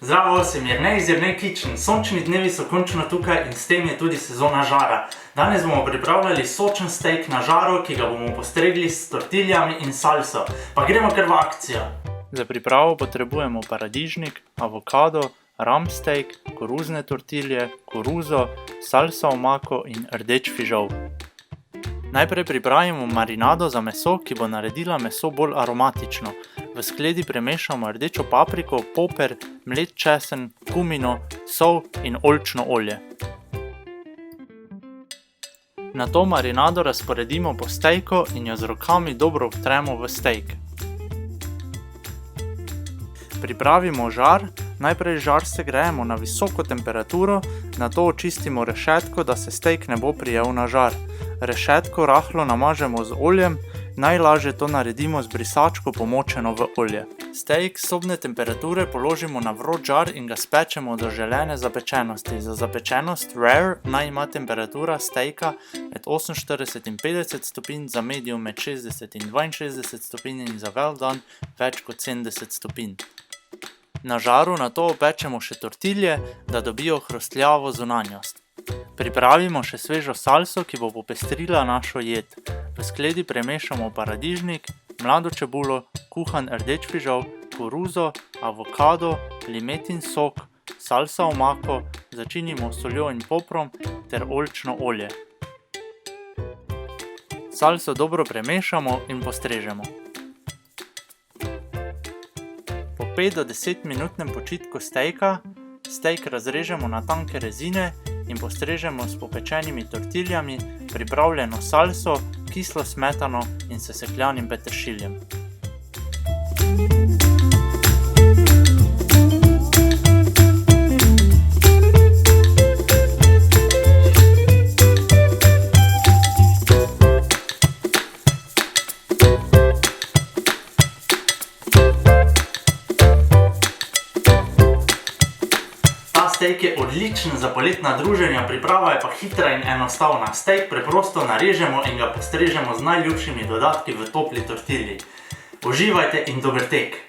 Zdravo, sem Jernej iz Jernej Kitchen. Sončni dnevi so končno tukaj in s tem je tudi sezona žara. Danes bomo pripravljali sočen steak na žaru, ki ga bomo postregli s tortiljami in salso. Pa gremo kar v akcijo. Za pripravo potrebujemo paradižnik, avokado, ram steak, koruzne tortilje, koruzo, salsa omako in rdeč fižol. Najprej pripravimo marinado za meso, ki bo naredila meso bolj aromatično. V skledi premešamo rdečo papriko, poper, mlet česen, kumino, sol in oljčno olje. Nato marinado razporedimo po stejku in jo z rokami dobro vtremo v steak. Pripravimo žar. Najprej žar segrejemo na visoko temperaturo, nato očistimo rešetko, da se steak ne bo prijel na žar. Rešetko rahlo namažemo z oljem, najlažje to naredimo z brisačko pomočeno v olje. Steak sobne temperature položimo na vroč žar in ga spečemo do želene zapečenosti. Za zapečenost rare naj ima temperatura steaka med 48 in 50 stopinj, za medium med 60 in 62 stopinj in za well done več kot 70 stopinj. Na žaru nato opečemo še tortilje, da dobijo hrustljavo zunanjost. Pripravimo še svežo salso, ki bo popestrila našo jed. V skledi premešamo paradižnik, mlado čebulo, kuhan rdeč fižol, koruzo, avokado, limetin sok, salsa omako, začinimo s soljo in poprom ter oljčno olje. Salso dobro premešamo in postrežemo. Po 5 do 10 minutnem počitku steaka, steak razrežemo na tanke rezine in postrežemo s popečenimi tortiljami, pripravljeno salso, kislo smetano in sesekljanim peteršiljem. Steak je odličen za poletna druženja, priprava je pa hitra in enostavna. Steak preprosto narežemo in ga postrežemo z najljubšimi dodatki v topli tortilji. Uživajte in dober tek!